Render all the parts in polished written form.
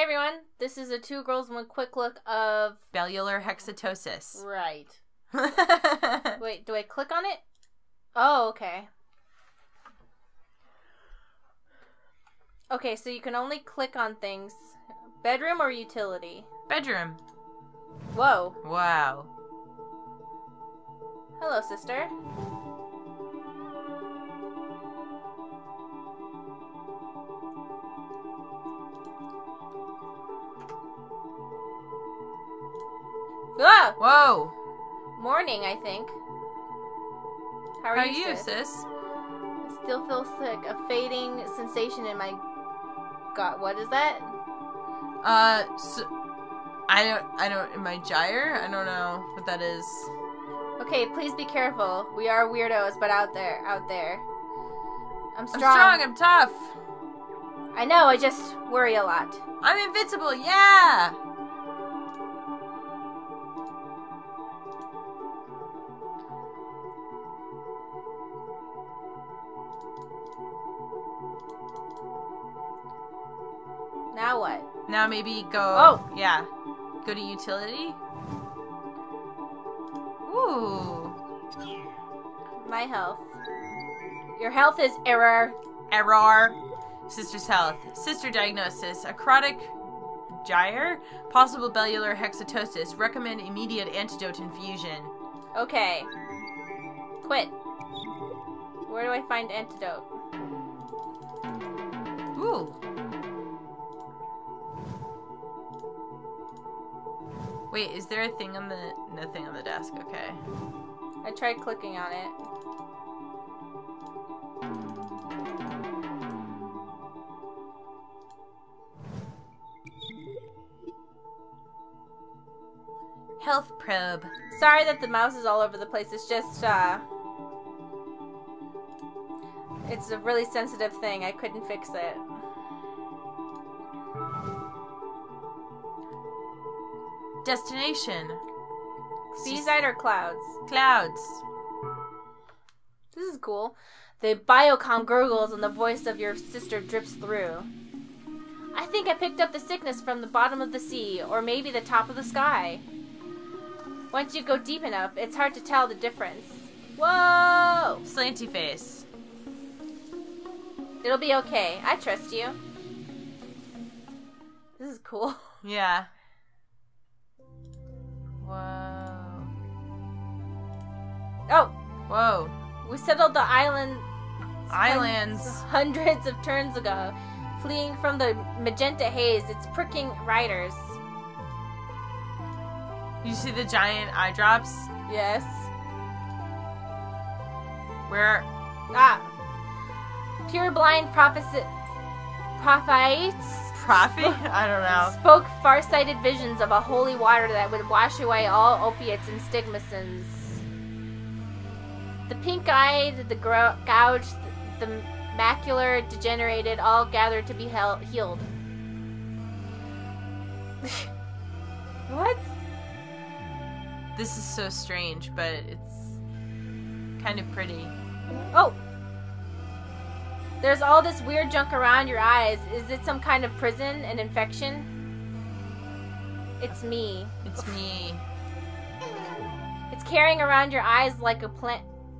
everyone, this is a Two Girls One Quick Look of... Bellular Hexatosis. Right. Wait, do I click on it? Oh, okay. Okay, so you can only click on things. Bedroom or utility? Bedroom. Whoa. Wow. Hello, sister. Ah! Whoa. Morning, I think. How are you, sis? I still feel sick. A fading sensation in my gut. What is that? So, I don't, in my gyre? I don't know what that is. Okay, please be careful. We are weirdos, but out there. I'm strong. I'm strong, I'm tough. I know, I just worry a lot. I'm invincible, yeah! Now what? Now maybe go... Oh! Yeah. Go to utility. Ooh. My health. Your health is error. Error. Sister's health. Sister diagnosis. Acrotic gyre. Possible bellular hexatosis. Recommend immediate antidote infusion. Okay. Quit. Where do I find antidote? Ooh. Wait, is there a thing on the... Nothing on the desk, okay. I tried clicking on it. Health probe. Sorry that the mouse is all over the place. It's just, it's a really sensitive thing. I couldn't fix it. Destination. Seaside or clouds? Clouds. This is cool. The biocom gurgles and the voice of your sister drips through. I think I picked up the sickness from the bottom of the sea, or maybe the top of the sky. Once you go deep enough, it's hard to tell the difference. Whoa! Slanty face. It'll be okay. I trust you. This is cool. Yeah. Whoa. Oh! Whoa. We settled the islands hundreds of turns ago. Fleeing from the magenta haze, it's pricking riders. You see the giant eye drops? Yes. Where? Ah. Pure blind prophets I don't know. Spoke far-sighted visions of a holy water that would wash away all opiates and stigmatins. The pink-eyed, the gouged, the macular degenerated, all gathered to be healed. What? This is so strange, but it's kind of pretty. Oh! There's all this weird junk around your eyes. Is it some kind of prison, an infection? It's me. It's me. It's carrying around your eyes like a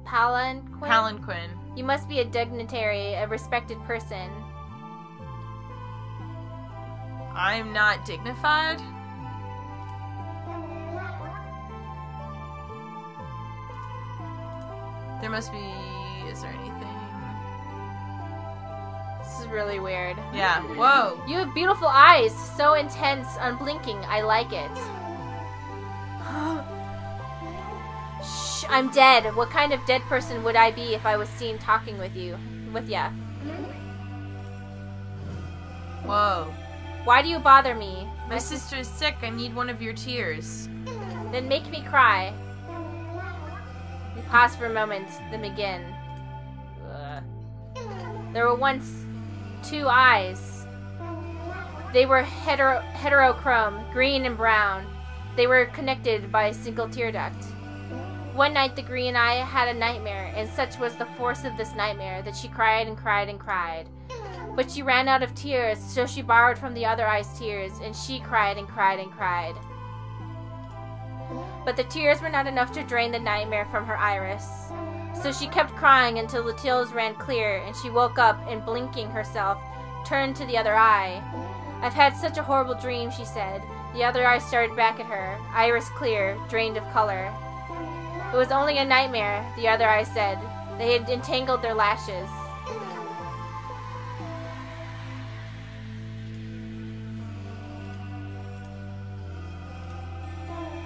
palanquin? Palanquin. You must be a dignitary, a respected person. I'm not dignified? There must be... Is there anything? This is really weird. Yeah. Whoa. You have beautiful eyes. So intense, unblinking. I like it. Shh, I'm dead. What kind of dead person would I be if I was seen talking with ya? Whoa. Why do you bother me? My sister is sick. I need one of your tears. Then make me cry. We pause for a moment, then begin. Ugh. There were once 2 eyes. They were heterochrome, green and brown. They were connected by a single tear duct. One night the green eye had a nightmare, and such was the force of this nightmare that she cried and cried and cried. But she ran out of tears, so she borrowed from the other eye's tears, and she cried and cried and cried. But the tears were not enough to drain the nightmare from her iris. So she kept crying until the tears ran clear, and she woke up and, blinking herself, turned to the other eye. "I've had such a horrible dream," she said. The other eye stared back at her, iris clear, drained of color. "It was only a nightmare," the other eye said. They had entangled their lashes.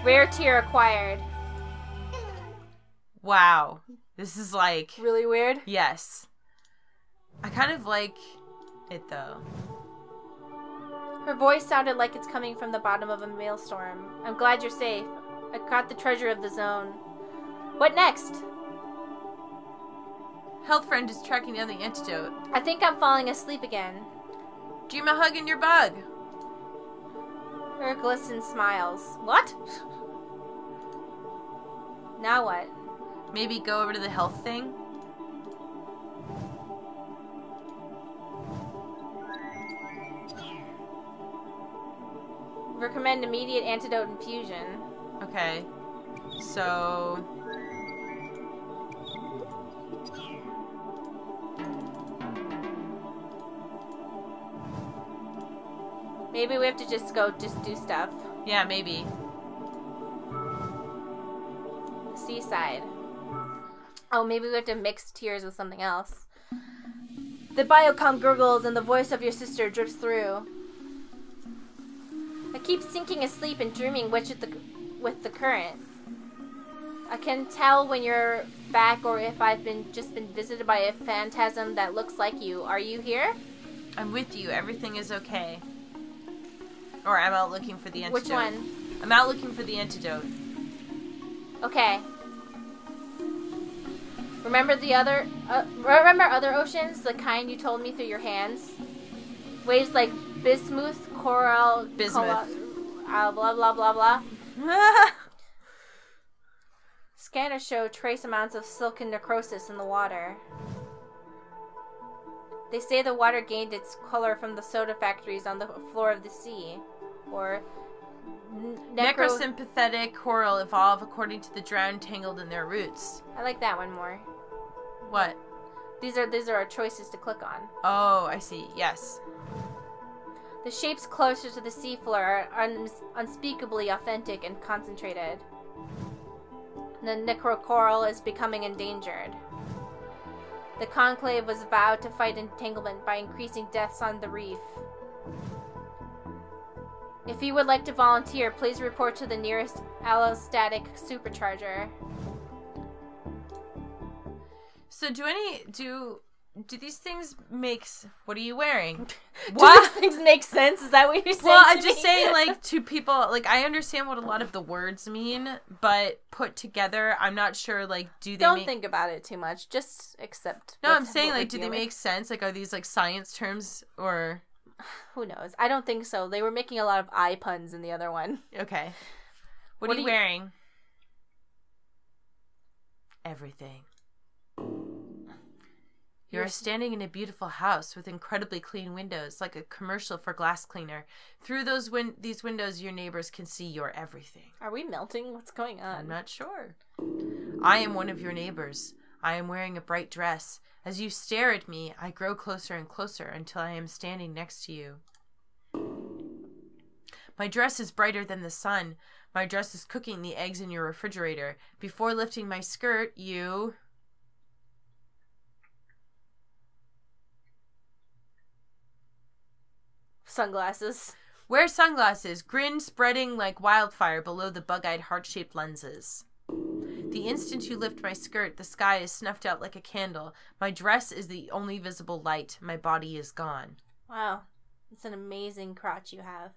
Rare tear acquired. Wow. This is like... Really weird? Yes. I kind of like it, though. Her voice sounded like it's coming from the bottom of a maelstrom. "I'm glad you're safe. I caught the treasure of the zone. What next?" Health friend is tracking down the antidote. "I think I'm falling asleep again." Dream a hug in your bug. Her glisten smiles. "What?" Now what? Maybe go over to the health thing? Recommend immediate antidote infusion. Okay. So... Maybe we have to just do stuff. Yeah, maybe. Seaside. Oh, maybe we have to mix tears with something else. The biocom gurgles and the voice of your sister drips through. "I keep sinking asleep and dreaming with the current. I can tell when you're back or if I've just been visited by a phantasm that looks like you. Are you here?" I'm with you. Everything is okay. Or I'm out looking for the antidote. Which one? I'm out looking for the antidote. Okay. Remember remember other oceans? The kind you told me through your hands? Waves like bismuth, coral... Bismuth. Blah, blah, blah, blah. Scanners show trace amounts of silken necrosis in the water. They say the water gained its color from the soda factories on the floor of the sea. Or... Necrosympathetic coral evolve according to the drowned tangled in their roots. I like that one more. What? These are our choices to click on. Oh, I see. Yes. The shapes closer to the seafloor are unspeakably authentic and concentrated. The necrocoral is becoming endangered. The conclave was vowed to fight entanglement by increasing deaths on the reef. If you would like to volunteer, please report to the nearest allostatic supercharger. So do these things make... What are you wearing? What? Do these things make sense? Is that what you're saying? Well, I'm just saying, like, to people, like, I understand what a lot of the words mean, but put together, I'm not sure, like, do they Don't think about it too much. Just accept. No, I'm saying, like, do they make sense? Like, are these, like, science terms, or... Who knows? I don't think so. They were making a lot of eye puns in the other one. Okay. What are you wearing? Everything. You're standing in a beautiful house with incredibly clean windows, like a commercial for glass cleaner. Through these windows, your neighbors can see your everything. Are we melting? What's going on? I'm not sure. I am one of your neighbors. I am wearing a bright dress. As you stare at me, I grow closer and closer until I am standing next to you. My dress is brighter than the sun. My dress is cooking the eggs in your refrigerator. Before lifting my skirt, you... Sunglasses. Wear sunglasses, grin spreading like wildfire below the bug-eyed heart-shaped lenses. The instant you lift my skirt, the sky is snuffed out like a candle. My dress is the only visible light. My body is gone. Wow. It's an amazing crotch you have.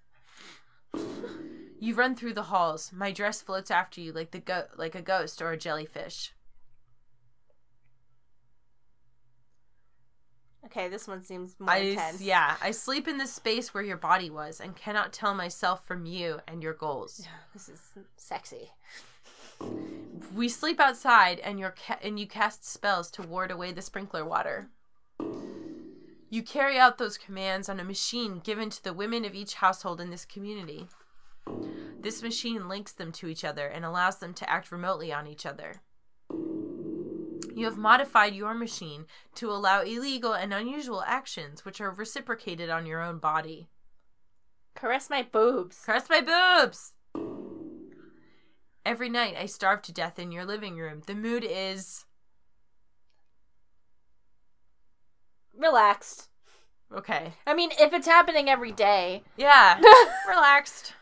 You run through the halls. My dress floats after you like a ghost or a jellyfish. Okay, this one seems more intense. Yeah, I sleep in the space where your body was and cannot tell myself from you and your goals. This is sexy. We sleep outside and you cast spells to ward away the sprinkler water. You carry out those commands on a machine given to the women of each household in this community. This machine links them to each other and allows them to act remotely on each other. You have modified your machine to allow illegal and unusual actions, which are reciprocated on your own body. Caress my boobs. Caress my boobs! Every night I starve to death in your living room. The mood is... relaxed. Okay. I mean, if it's happening every day. Yeah. Relaxed.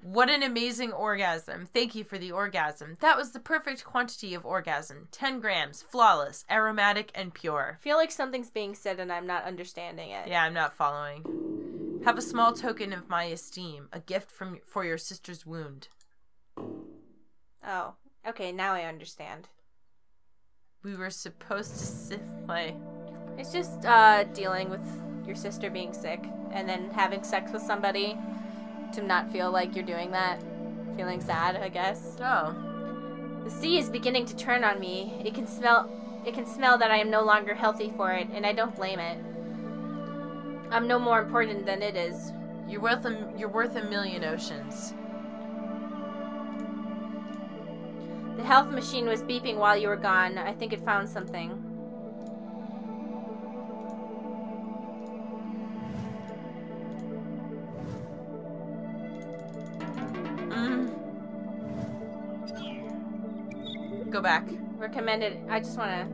What an amazing orgasm. Thank you for the orgasm. That was the perfect quantity of orgasm. 10 grams. Flawless. Aromatic and pure. I feel like something's being said and I'm not understanding it. Yeah, I'm not following. Have a small token of my esteem. A gift for your sister's wound. Oh. Okay, now I understand. We were supposed to play. It's just dealing with your sister being sick and then having sex with somebody to not feel like you're doing that. Feeling sad, I guess. Oh. The sea is beginning to turn on me. It can smell that I am no longer healthy for it, and I don't blame it. I'm no more important than it is. You're worth a million oceans. The health machine was beeping while you were gone. I think it found something. Go back. Recommended. I just want to...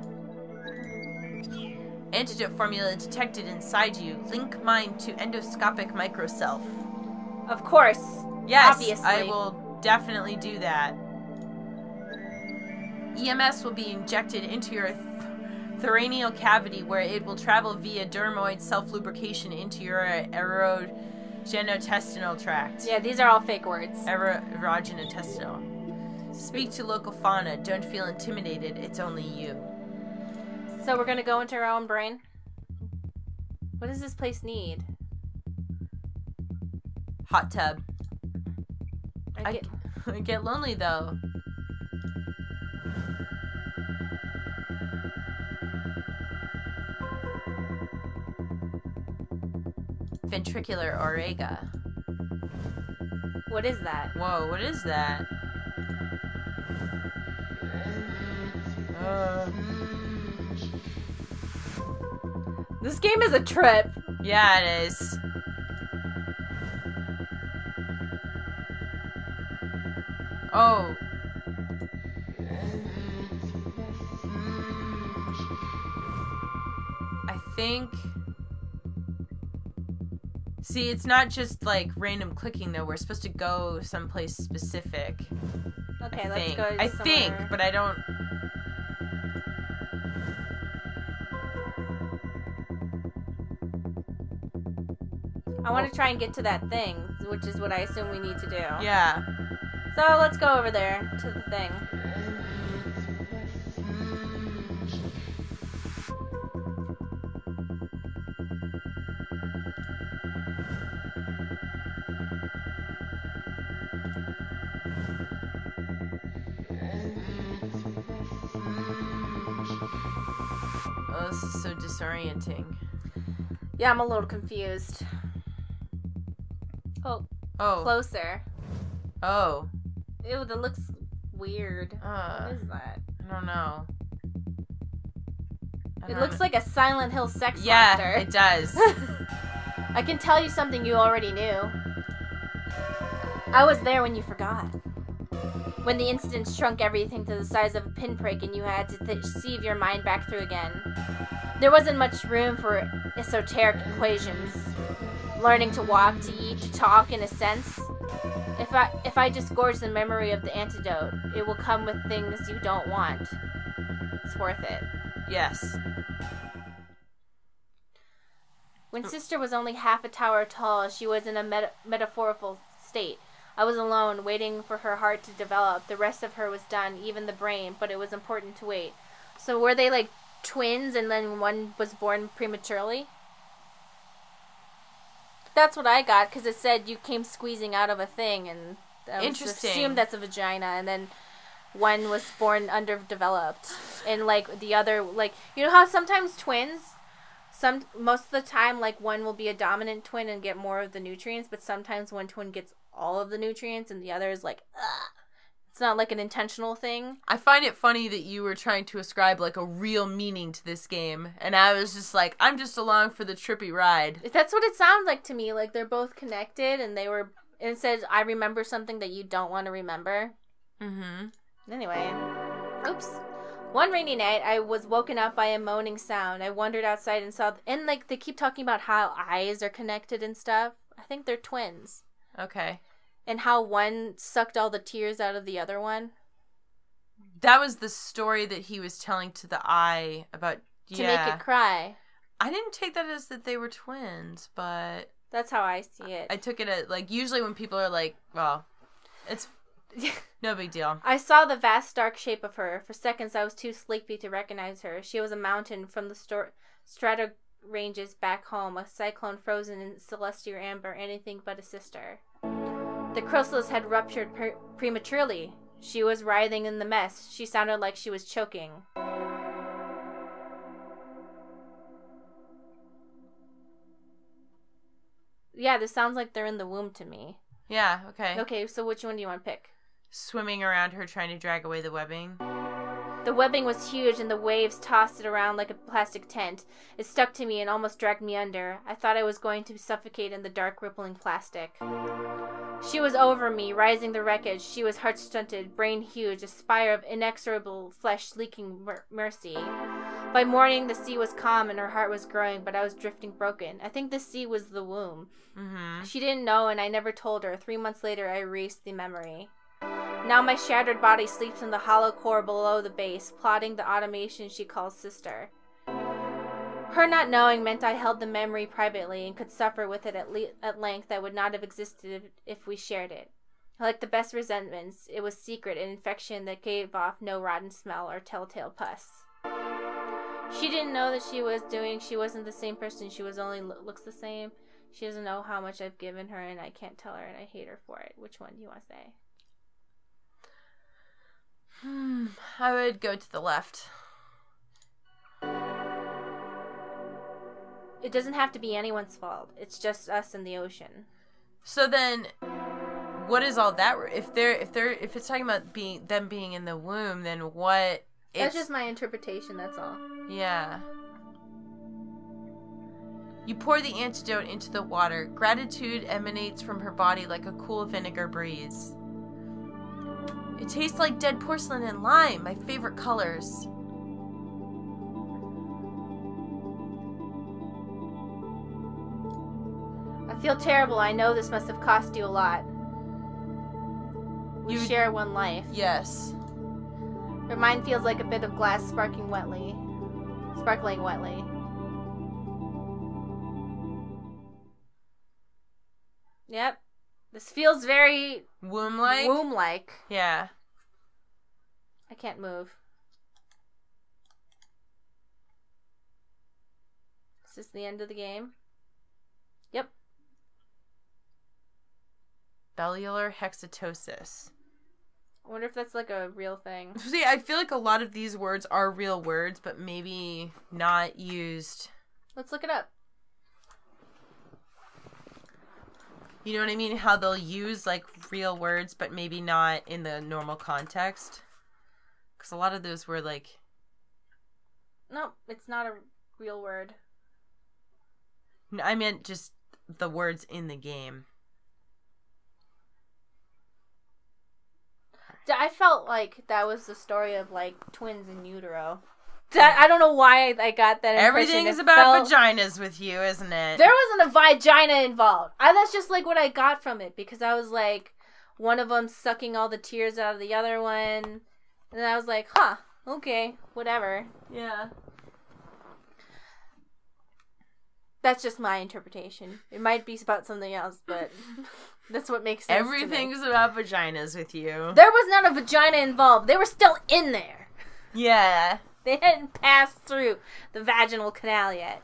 Antidote formula detected inside you. Link mind to endoscopic microself. Of course. Yes, obviously. I will definitely do that. EMS will be injected into your thoracial cavity where it will travel via dermoid self-lubrication into your erogenotestinal tract. Yeah, these are all fake words. Erogenotestinal. Speak to local fauna. Don't feel intimidated. It's only you. So we're going to go into our own brain? What does this place need? Hot tub. I get lonely, though. Ventricular auriga. What is that? Whoa, what is that? This game is a trip. Yeah, it is. Oh. I think... See, it's not just like random clicking though. We're supposed to go someplace specific. Okay, let's go I somewhere. think, but I don't... I want to try and get to that thing, which is what I assume we need to do. Yeah. So let's go over there to the thing. Oh, this is so disorienting. Yeah, I'm a little confused. Oh. Closer. Oh. Ew, that looks weird. What is that? I don't know. It looks like a Silent Hill sex monster. Yeah, it does. I can tell you something you already knew. I was there when you forgot. When the incident shrunk everything to the size of a pinprick and you had to sieve your mind back through again. There wasn't much room for esoteric equations. Learning to walk, to eat, to talk, in a sense. If I disgorge the memory of the antidote, it will come with things you don't want. It's worth it. Yes. When Sister was only half a tower tall, she was in a metaphorical state. I was alone, waiting for her heart to develop. The rest of her was done, even the brain, but it was important to wait. So were they like twins and then one was born prematurely? That's what I got, because it said you came squeezing out of a thing, and I Interesting. assumed that's a vagina, and then one was born underdeveloped, and like the other, like, you know how sometimes twins, most of the time, like, one will be a dominant twin and get more of the nutrients, but sometimes one twin gets all of the nutrients and the other is like, ugh. It's not like an intentional thing. I find it funny that you were trying to ascribe like a real meaning to this game, and I was just like, I'm just along for the trippy ride. That's what it sounds like to me. Like they're both connected, and they were. And it says, "I remember something that you don't want to remember." Mm-hmm. Anyway, oops. One rainy night, I was woken up by a moaning sound. I wandered outside and saw, and like they keep talking about how eyes are connected and stuff. I think they're twins. Okay. And how one sucked all the tears out of the other one. That was the story that he was telling to the eye about... To make it cry. I didn't take that as that they were twins, but... That's how I see it. I took it as, like, usually when people are like, well, it's no big deal. I saw the vast dark shape of her. For seconds, I was too sleepy to recognize her. She was a mountain from the strata ranges back home, a cyclone frozen in celestial amber, anything but a sister. The chrysalis had ruptured prematurely. She was writhing in the mess. She sounded like she was choking. Yeah, this sounds like they're in the womb to me. Yeah, okay. Okay, so which one do you want to pick? Swimming around her trying to drag away the webbing. The webbing was huge and the waves tossed it around like a plastic tent. It stuck to me and almost dragged me under. I thought I was going to suffocate in the dark rippling plastic. She was over me, rising the wreckage. She was heart-stunted, brain huge, a spire of inexorable flesh leaking mercy. By morning, the sea was calm and her heart was growing, but I was drifting broken. I think the sea was the womb. Mm-hmm. She didn't know, and I never told her. 3 months later, I erased the memory. Now my shattered body sleeps in the hollow core below the base, plotting the automation she calls sister. Her not knowing meant I held the memory privately and could suffer with it at length that would not have existed if we shared it. Like the best resentments, it was secret, an infection that gave off no rotten smell or telltale pus. She didn't know that she wasn't the same person, she was only looks the same. She doesn't know how much I've given her and I can't tell her and I hate her for it. Which one do you want to say? I would go to the left. It doesn't have to be anyone's fault. It's just us and the ocean. So then, what is all that? If it's talking about them being in the womb, then what? That's just my interpretation. That's all. Yeah. You pour the antidote into the water. Gratitude emanates from her body like a cool vinegar breeze. It tastes like dead porcelain and lime, my favorite colors. I feel terrible. I know this must have cost you a lot. We share one life. Yes. Her mind feels like a bit of glass sparkling wetly. Yep. This feels very... Womb-like? Womb-like. Yeah. I can't move. Is this the end of the game? Yep. Bellular Hexatosis. I wonder if that's like a real thing. See, I feel like a lot of these words are real words, but maybe not used. Let's look it up. You know what I mean? How they'll use, like, real words, but maybe not in the normal context. Because a lot of those were, like... No, it's not a real word. No, I meant just the words in the game. I felt like that was the story of, like, twins in utero. I don't know why I got that impression. Everything is about vaginas with you, isn't it? There wasn't a vagina involved. That's just, like, what I got from it. Because I was, like, one of them sucking all the tears out of the other one. And I was like, huh, okay, whatever. Yeah. That's just my interpretation. It might be about something else, but that's what makes sense. Everything's about vaginas with you. There was not a vagina involved. They were still in there. Yeah. They hadn't passed through the vaginal canal yet.